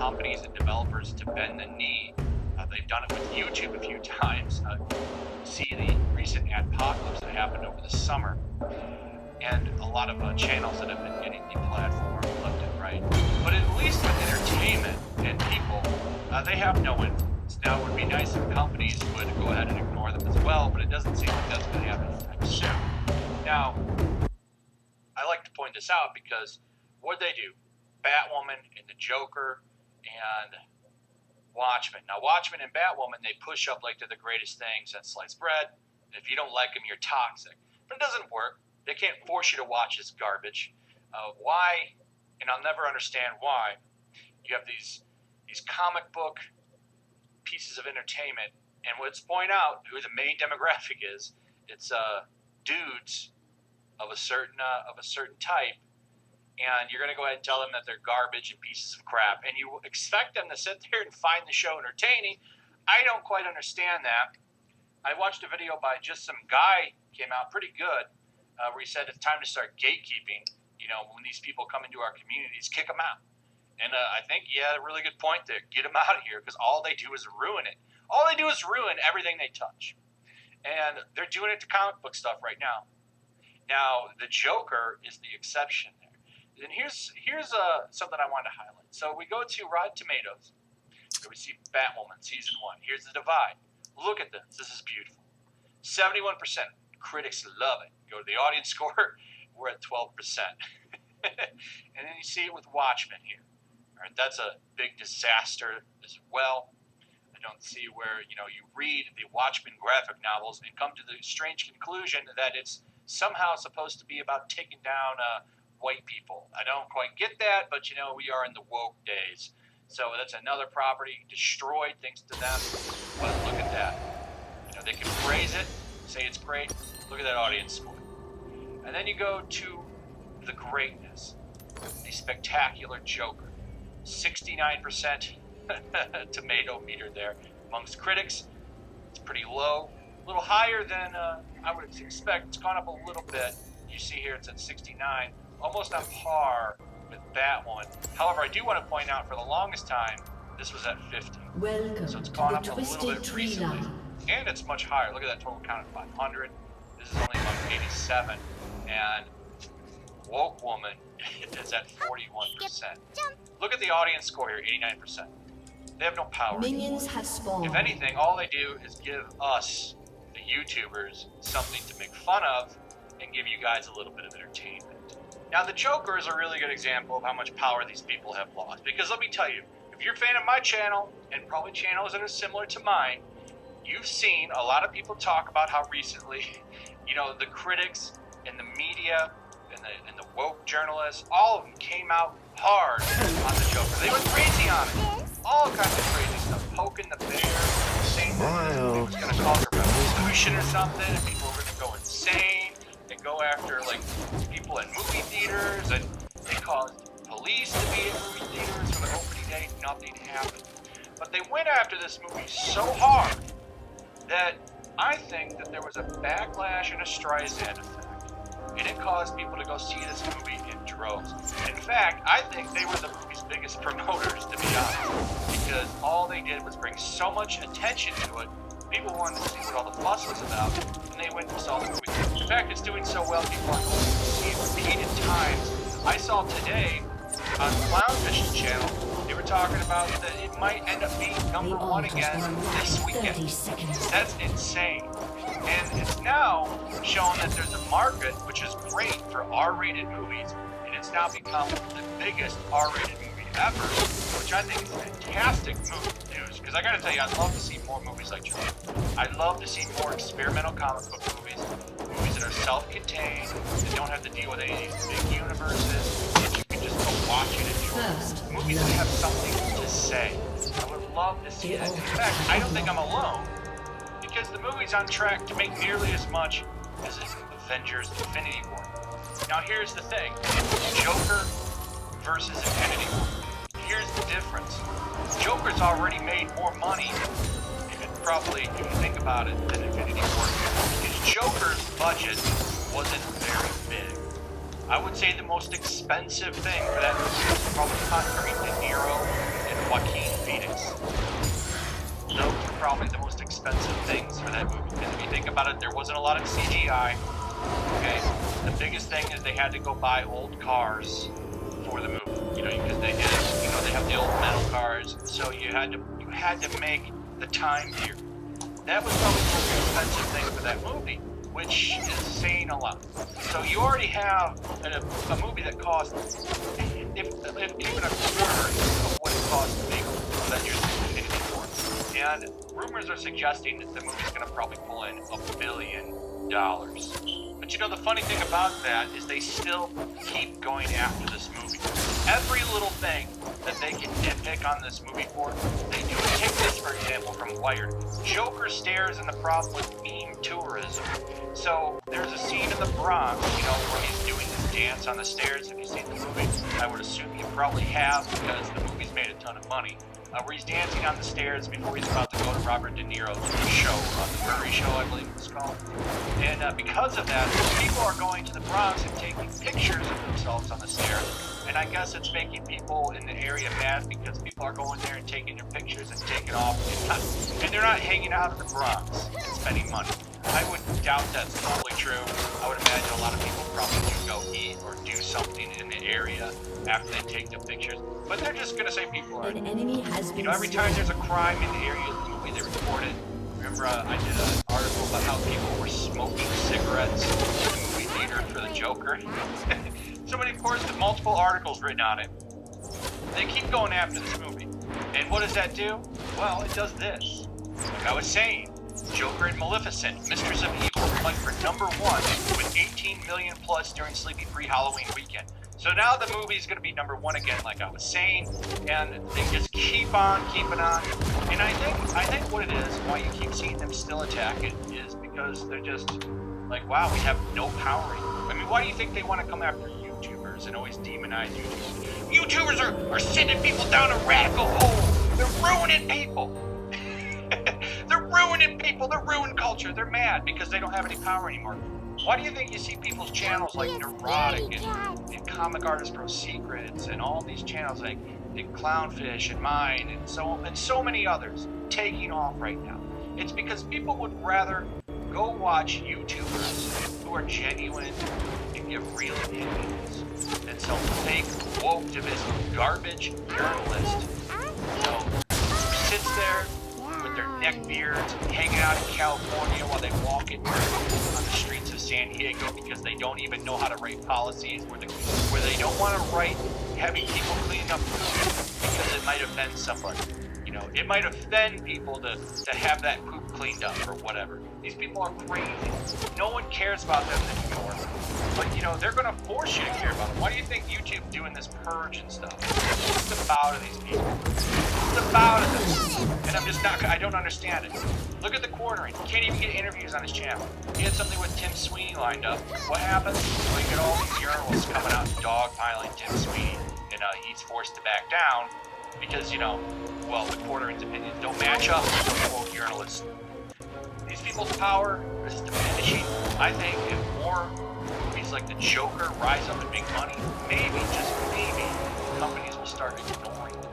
companies and developers to bend the knee. They've done it with YouTube a few times. See the recent adpocalypse that happened over the summer, and a lot of channels that have been getting deplatformed left and right. But at least with entertainment and people, they have no influence. Now, it would be nice if companies would go ahead and ignore them as well, but it doesn't seem like that's going to happen anytime soon. Now, I like to point this out because what they do? Batwoman and the Joker and Watchmen. Now, Watchmen and Batwoman, they push up like they're the greatest thing since sliced bread. And if you don't like them, you're toxic. But it doesn't work. They can't force you to watch this garbage. Why? And I'll never understand why. You have these comic book pieces of entertainment, and let's point out who the main demographic is. It's dudes of a certain type, and you're going to go ahead and tell them that they're garbage and pieces of crap, and you expect them to sit there and find the show entertaining. I don't quite understand that. I watched a video by just some guy, came out pretty good, where he said it's time to start gatekeeping. You know, when these people come into our communities, kick them out. And I think he had a really good point there. Get them out of here, because all they do is ruin it. All they do is ruin everything they touch. And they're doing it to comic book stuff right now. Now, the Joker is the exception there. And here's something I wanted to highlight. So we go to Rotten Tomatoes. Where we see Batwoman Season 1. Here's the divide. Look at this. This is beautiful. 71%. Critics love it. Go to the audience score. We're at 12%. And then you see it with Watchmen here. All right, that's a big disaster as well. I don't see where, you read the Watchmen graphic novels and come to the strange conclusion that it's somehow supposed to be about taking down white people. I don't quite get that, but, we are in the woke days. So that's another property destroyed thanks to them. But look at that. They can praise it, say it's great. Look at that audience score. And then you go to the greatness, the spectacular Joker. 69% tomato meter there amongst critics. It's pretty low, a little higher than I would expect. It's gone up a little bit. You see here it's at 69, almost on par with that one. However, I do want to point out for the longest time this was at 50. Welcome so it's gone to up the a little bit recently, and it's much higher. Look at that total count at 500. This is only about 87, and Woke Woman is at 41%. Look at the audience score here, 89%. They have no power. Minions have spawned. If anything, all they do is give us, the YouTubers, something to make fun of and give you guys a little bit of entertainment. Now, the Joker is a really good example of how much power these people have lost. Because let me tell you, if you're a fan of my channel, and probably channels that are similar to mine, you've seen a lot of people talk about how recently, the critics and the media and the woke journalists, all of them came out hard on the Joker. They went crazy on it. All kinds of crazy stuff. Poking the bear, saying that it was going to cause a revolution or something, and people were going to go insane and go after, people in movie theaters, and they caused police to be in movie theaters for the opening day. Nothing happened. But they went after this movie so hard that I think that there was a backlash and a Streisand effect. And it caused people to go see this movie in droves. In fact, I think they were the movie's biggest promoters, to be honest, because all they did was bring so much attention to it. People wanted to see what all the fuss was about, and they went and saw the movie. In fact, it's doing so well, people are going to see it repeated times. I saw today on Clownfish's channel, they were talking about that it might end up being number one again this weekend. That's insane. And it's now shown that there's a market, which is great for R-rated movies, and it's now become the biggest R-rated movie ever, which I think is fantastic news. Because I gotta tell you, I'd love to see more movies like Joker. I'd love to see more experimental comic book movies that are self-contained, that don't have to deal with any of these big universes, that you can just go watch and enjoy. Movies that have something to say. I would love to see that. In fact, I don't think I'm alone, because the movie's on track to make nearly as much as Avengers Infinity War. Now here's the thing. Joker versus Infinity War. Here's the difference. Joker's already made more money, if you think about it, than Infinity War. Because Joker's budget wasn't very big. I would say the most expensive thing for that movie was probably hiring De Niro and what expensive things for that movie. Because if you think about it, there wasn't a lot of CGI. Okay, the biggest thing is they had to go buy old cars for the movie. You know, because they have the old metal cars, so you had to make the time period. That was probably the most expensive thing for that movie, which is saying a lot. So you already have a movie that costs, if even a quarter of what it costs to make Avengers Infinity War. And rumors are suggesting that the movie's going to probably pull in $1 billion. But you know, the funny thing about that is they still keep going after this movie. Every little thing that they can nitpick on this movie for, they do it. Take this, for example, from Wired. Joker stares in the problem with meme tourism. So there's a scene in the Bronx, you know, where he's doing his dance on the stairs. If you've seen the movie, I would assume you probably have, because the movie's made a ton of money. Where he's dancing on the stairs before he's about to go to Robert De Niro's show, the Murray Show, I believe it's called. And because of that, people are going to the Bronx and taking pictures of themselves on the stairs. And I guess it's making people in the area mad because people are going there and taking their pictures and taking off. And they're not hanging out in the Bronx and spending money. I would doubt that's totally true. I would imagine a lot of people probably do go eat or do something in the area after they take the pictures. But they're just going to say people are, you know, every time there's a crime in the area of the movie, they report it. Remember, I did an article about how people were smoking cigarettes in the movie theater for the Joker. Somebody, of course, had multiple articles written on it. They keep going after this movie. And what does that do? Well, it does this. Like I was saying, Joker and Maleficent, Mistress of Evil, went for #1 with 18 million plus during Sleepy Free Halloween weekend. So now the movie's going to be #1 again, like I was saying, and they just keep on keeping on. And I think what it is, why you keep seeing them still attack it, is because they're just like, wow, we have no power anymore. I mean, why do you think they want to come after YouTubers and always demonize YouTubers? YouTubers are sending people down a rabbit hole. They're ruining people. They're ruining people. They're ruining culture. They're mad because they don't have any power anymore. Why do you think you see people's channels like Neurotic and Comic Artist Pro Secrets and all these channels like Clownfish and mine and so many others taking off right now? It's because people would rather go watch YouTubers who are genuine and give real opinions than some fake woke-divist garbage journalist, you know, who sits there with their neck beards, hanging out in California while they walk on the streets of San Diego because they don't even know how to write policies, where they don't want to write having people cleaning up poop because it might offend somebody. You know, it might offend people to have that poop cleaned up or whatever. These people are crazy. No one cares about them anymore. But, you know, they're going to force you to care about them. Why do you think YouTube doing this purge and stuff? What's the bout of these people? What's the bout of this? And I don't understand it. Look at the quartering. You can't even get interviews on his channel. He had something with Tim Sweeney lined up. What happens? Well, you get all these journalists coming out and dogpiling Tim Sweeney. And he's forced to back down because, you know, well, the quartering's opinions don't match up with the quote journalists. These people's power is diminishing. I think if more movies like The Joker rise up and make money, maybe, just maybe, companies will start ignoring them.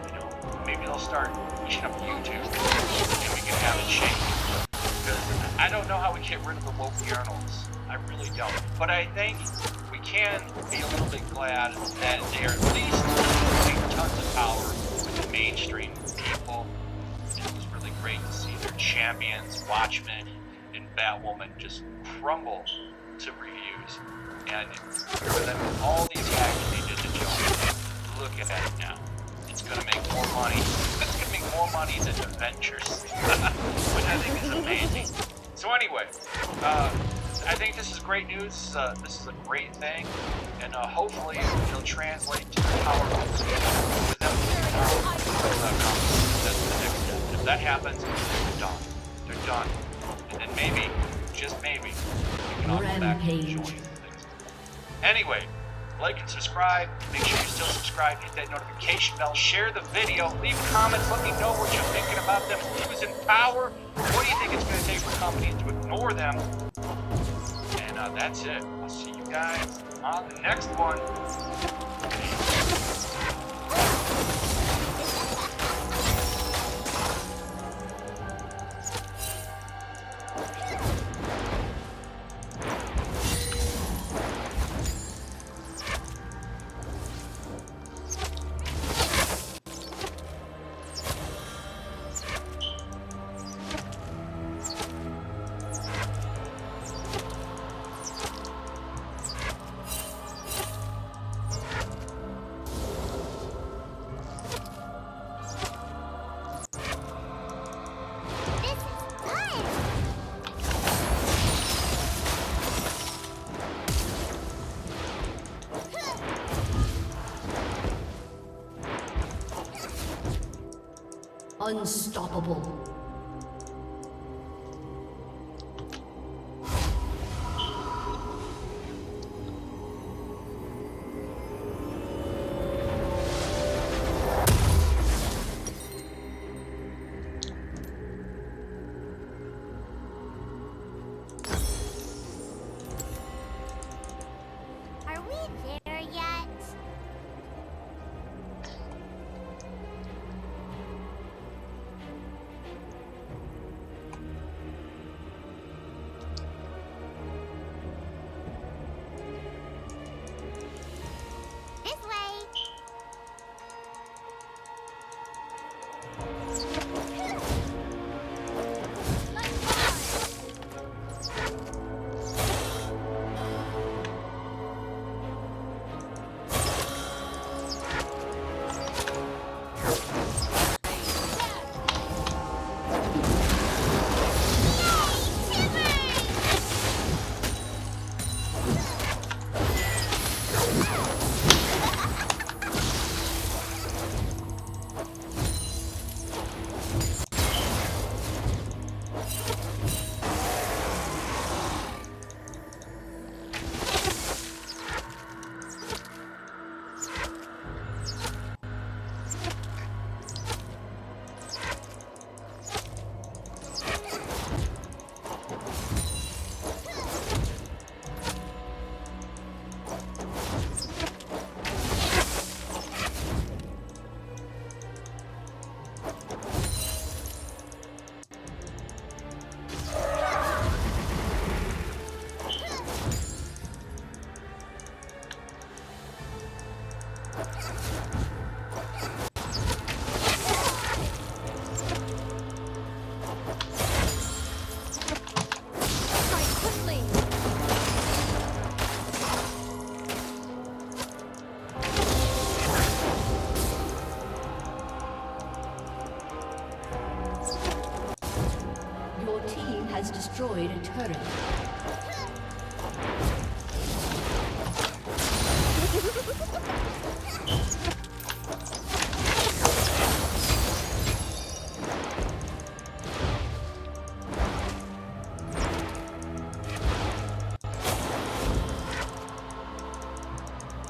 You know, maybe they'll start pushing up YouTube and we can have it changed. Because I don't know how we get rid of the woke journalists. I really don't. But I think we can be a little bit glad that they're at least losing tons of power with the mainstream people. It was really great to see their champions, Watchmen and Batwoman, just crumble to reviews. And for them, all these hacks they did to Joker, look at it now. It's going to make more money. It's going to make more money than Avengers, which I think is amazing. So anyway, I think this is great news. This is a great thing, and hopefully it'll translate to the power of for them That's the next step. And if that happens, they're done. They're done. And then maybe, just maybe, we can all go back and enjoy things. Anyway, like and subscribe. Make sure you still subscribe. Hit that notification bell. Share the video. Leave comments. Let me know what you're thinking about them losing power. What do you think it's going to take for companies to ignore them? And that's it. I'll see you guys on the next one. Unstoppable. Destroyed a turret.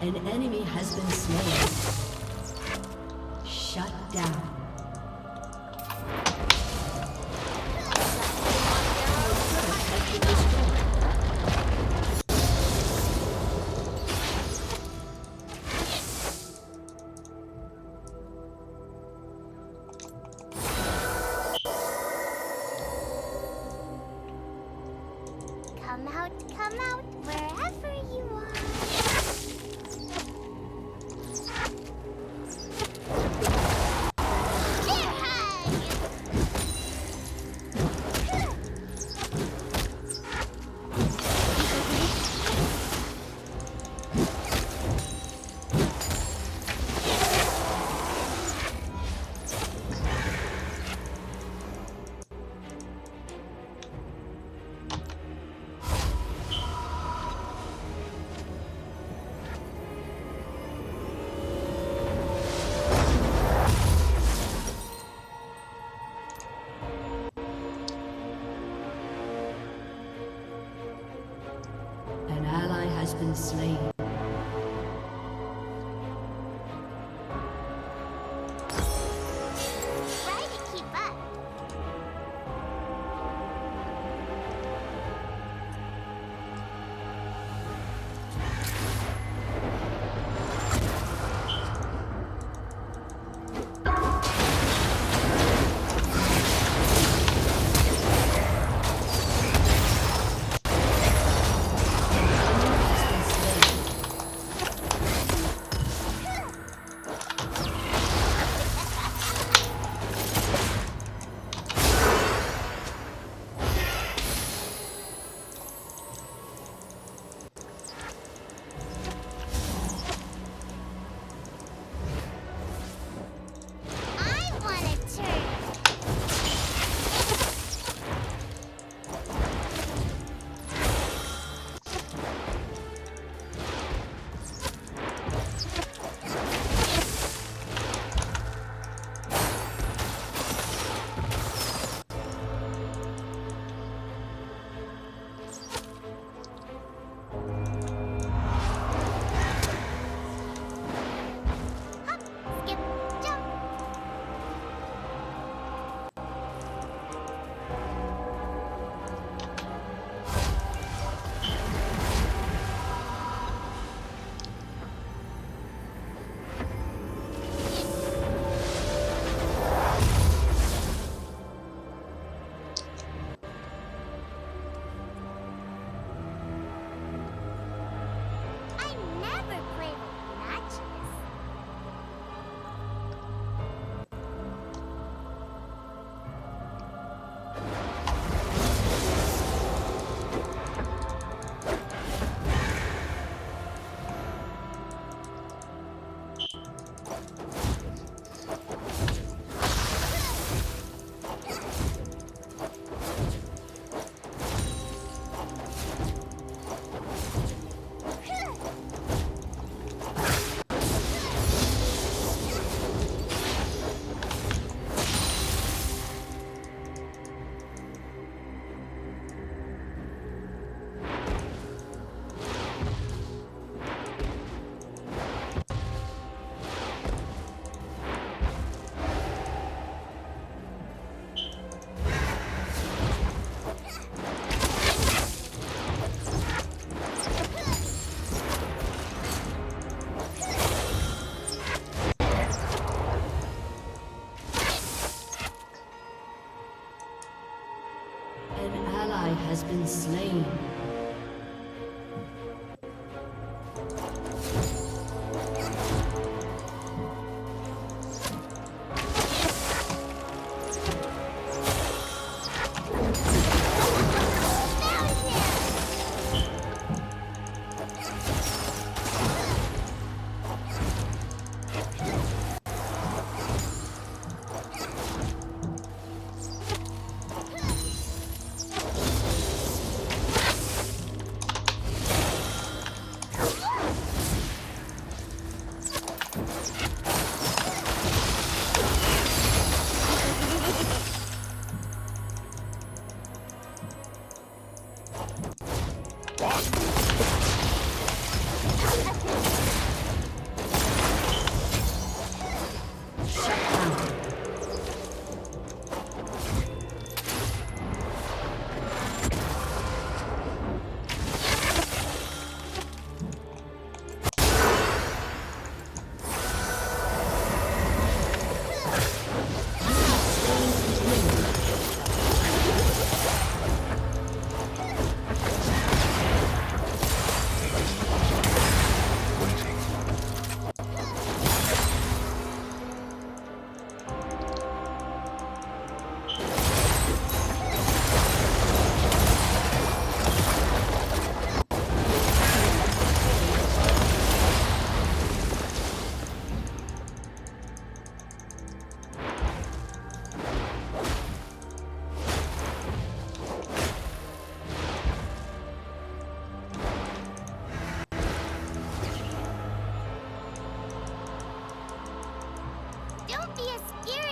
An enemy has been slain. Shut down. Come out, wherever you are.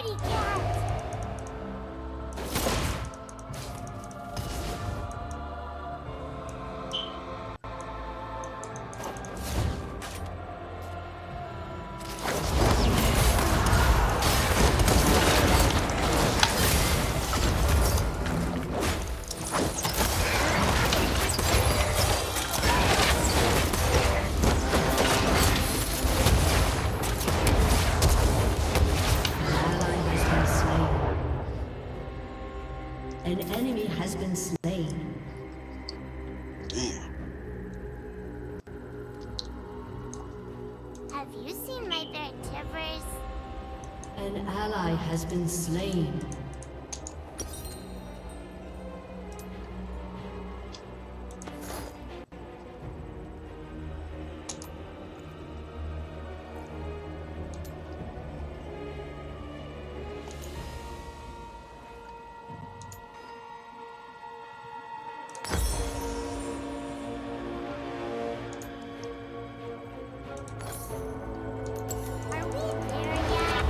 Scaredy cat! An enemy has been slain. Damn. Have you seen my bear Tibbers? An ally has been slain. Are we there yet?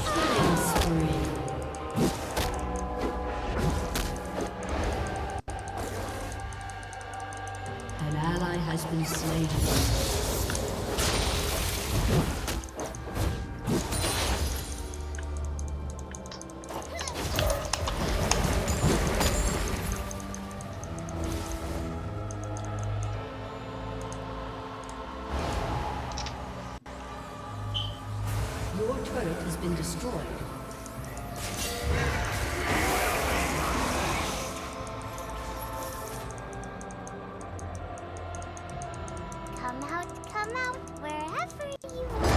Killing spree. An ally has been slain. Your turret has been destroyed. Come out, wherever you are.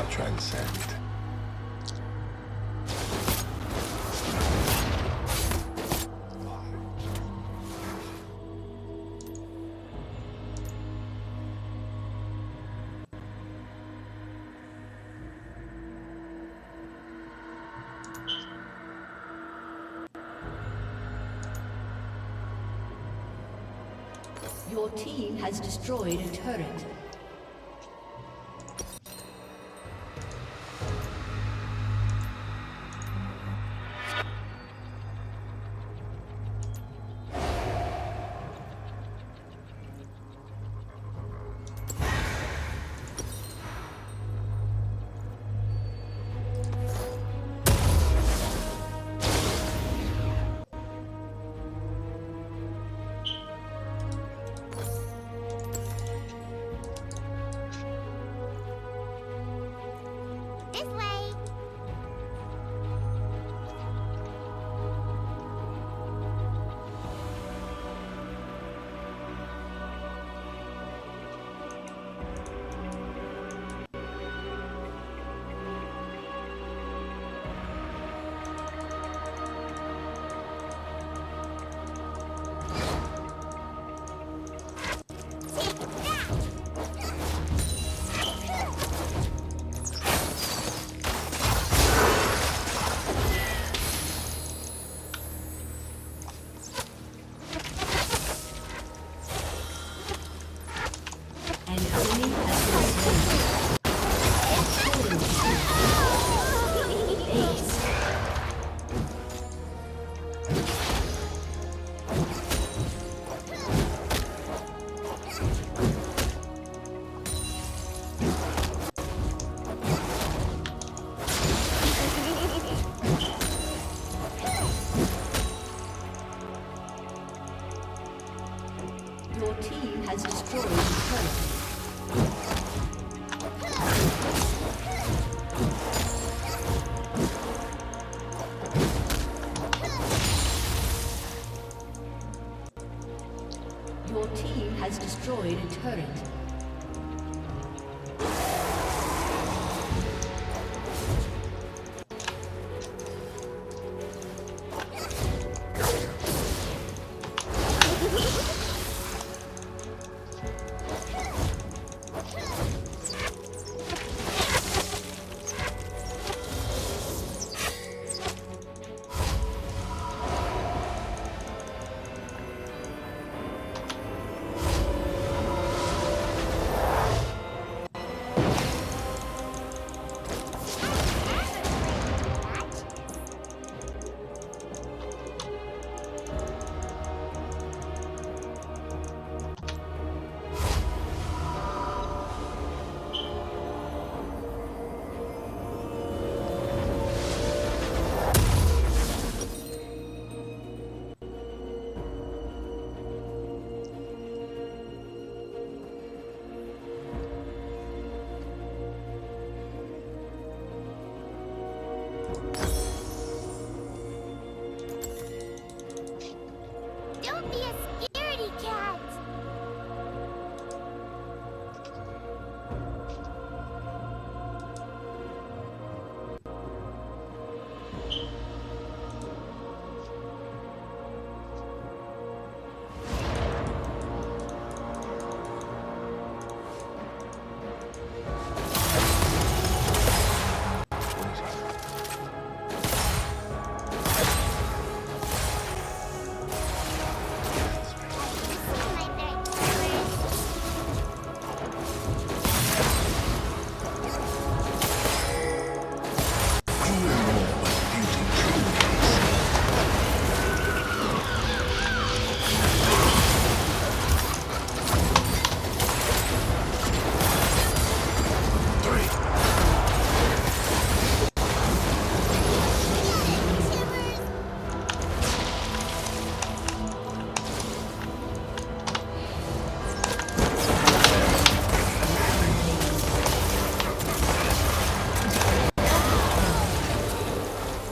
Try to keep up. Shall transcend. Your team has destroyed a turret.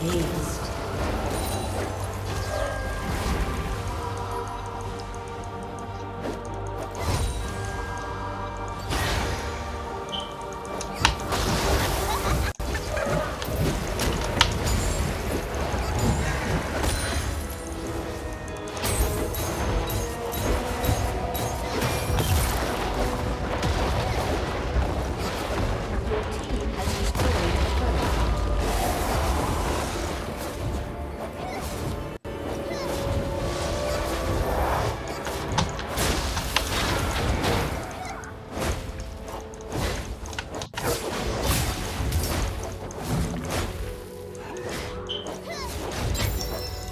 Aced.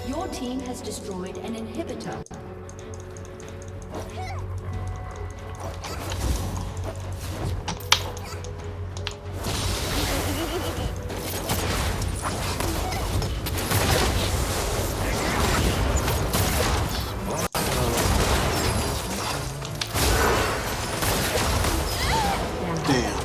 Your team has destroyed an inhibitor. Damn.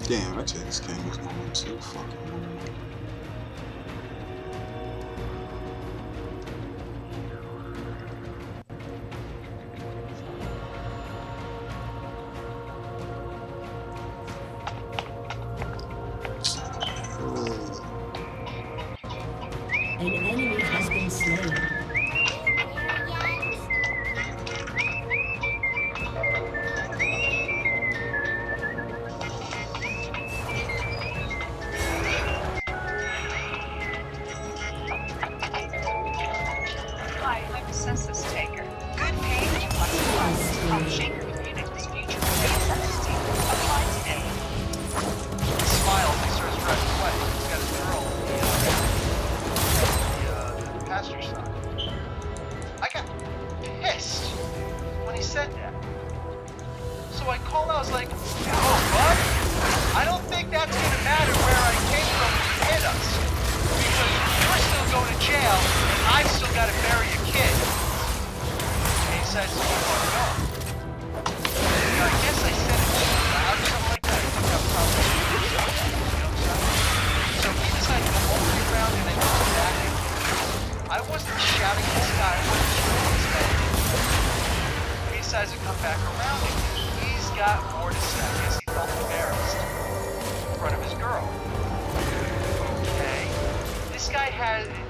Damn, I tell you, this game was going too fucking long. An enemy has been slain. Hi, I'm a census taker. Good page plus plus. Help shape your community's future. New census taker. Apply today. He smiles, he starts driving away. He's got his girl on the passenger side. I got pissed when he said that. So I called out, I was like, oh, bud, I don't think that's going to matter where I came from when you hit us. Because you're still going to jail, and I've still got to bury a kid. And he says, oh, no. I guess I said it too loud, something like that. I think I'm probably, you know what I'm saying? So he decided to go all the way around, and I looked back, and I wasn't shouting at this guy, I wasn't screaming this guy. He decides to come back around, and he's got more to say. I guess he felt embarrassed in front of his girl. Okay.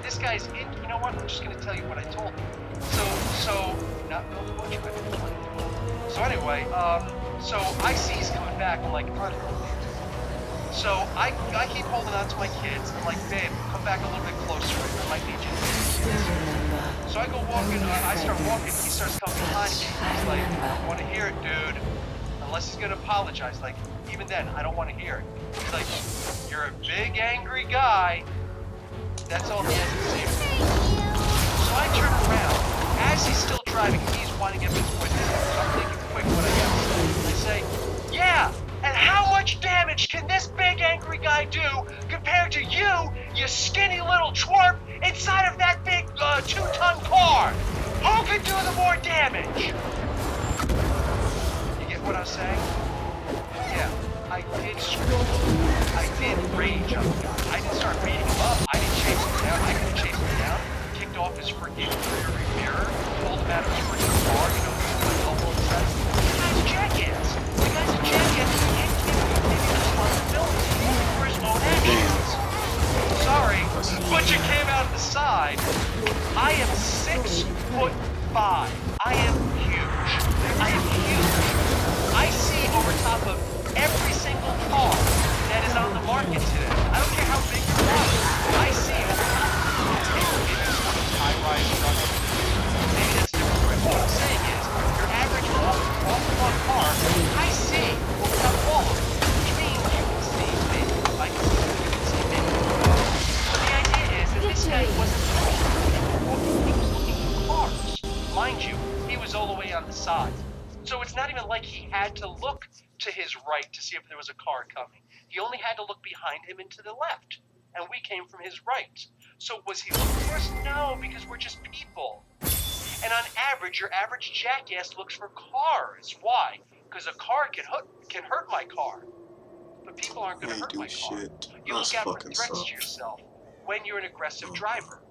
This guy's in, you know what, I'm just going to tell you what I told him. Not Bill the Butcher, but so anyway, so I see he's coming back, I'm like, run. So I keep holding on to my kids, I'm like, babe, come back a little bit closer, I might need you to get the kids. So I go walking, I start walking, he starts coming behind me, he's like, I don't want to hear it, dude. Unless he's going to apologize, like, even then, I don't want to hear it. He's like, you're a big angry guy. That's all he has to say. So I turn around. As he's still driving, he's winding up his quick. So I'm thinking quick what I got to say. I say, yeah, and how much damage can this big angry guy do compared to you, you skinny little twerp, inside of that big 2-ton car? Who can do the more damage? You get what I'm saying? Yeah, I did screw. I did rage on the guy. I didn't start beating him up. I didn't chase him down. I could have chased him down. Kicked off his freaking rear mirror. Pulled him out of his freaking car. You know, using my elbow and said, the guy's a jackass. The guy's a jackass. He can't take any responsibility for his own actions. Sorry, but you came out of the side. I am 6'5". I am huge. I am huge. I see over top of every single car that is on the market today. I don't care how big your car is. I see over top of it. Maybe it's one of those high-rise trucks. Maybe that's different. What I'm saying is, your average off-the-one car, I see over top of all of them. Which means you can see me. I can see you can see me. So the idea is that this guy wasn't way on the side. So it's not even like he had to look to his right to see if there was a car coming. He only had to look behind him and to the left. And we came from his right. So was he looking for us? No, because we're just people. And on average, your average jackass looks for cars. Why? Because a car can hurt my car. But people aren't going to Ain't hurt do my car. shit. You Us look out for fucking threats suck. to yourself when you're an aggressive driver.